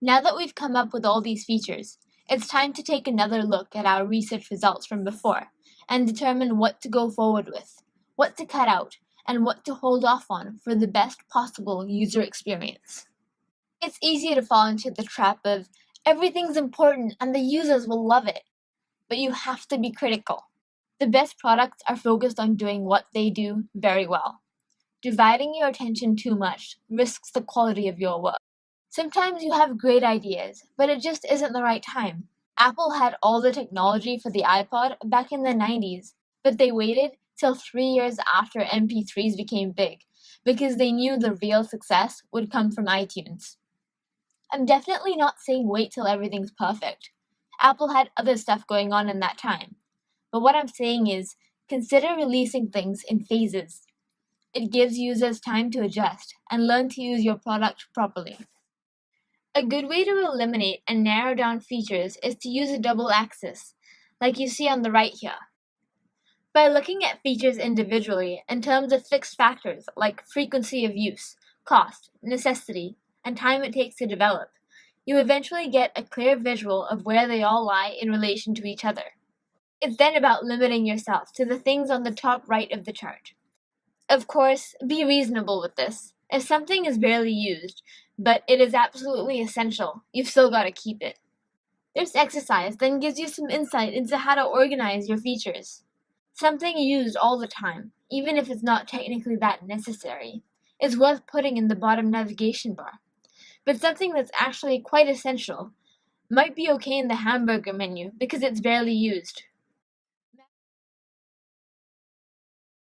Now that we've come up with all these features, it's time to take another look at our research results from before and determine what to go forward with, what to cut out, and what to hold off on for the best possible user experience. It's easy to fall into the trap of everything's important and the users will love it, but you have to be critical. The best products are focused on doing what they do very well. Dividing your attention too much risks the quality of your work. Sometimes you have great ideas, but it just isn't the right time. Apple had all the technology for the iPod back in the 90s, but they waited till 3 years after MP3s became big because they knew the real success would come from iTunes. I'm definitely not saying wait till everything's perfect. Apple had other stuff going on in that time. But what I'm saying is, consider releasing things in phases. It gives users time to adjust and learn to use your product properly. A good way to eliminate and narrow down features is to use a double axis, like you see on the right here. By looking at features individually in terms of fixed factors like frequency of use, cost, necessity, and time it takes to develop, you eventually get a clear visual of where they all lie in relation to each other. It's then about limiting yourself to the things on the top right of the chart. Of course, be reasonable with this. If something is barely used, but it is absolutely essential, you've still got to keep it. This exercise then gives you some insight into how to organize your features. Something used all the time, even if it's not technically that necessary, is worth putting in the bottom navigation bar. But something that's actually quite essential might be okay in the hamburger menu because it's barely used.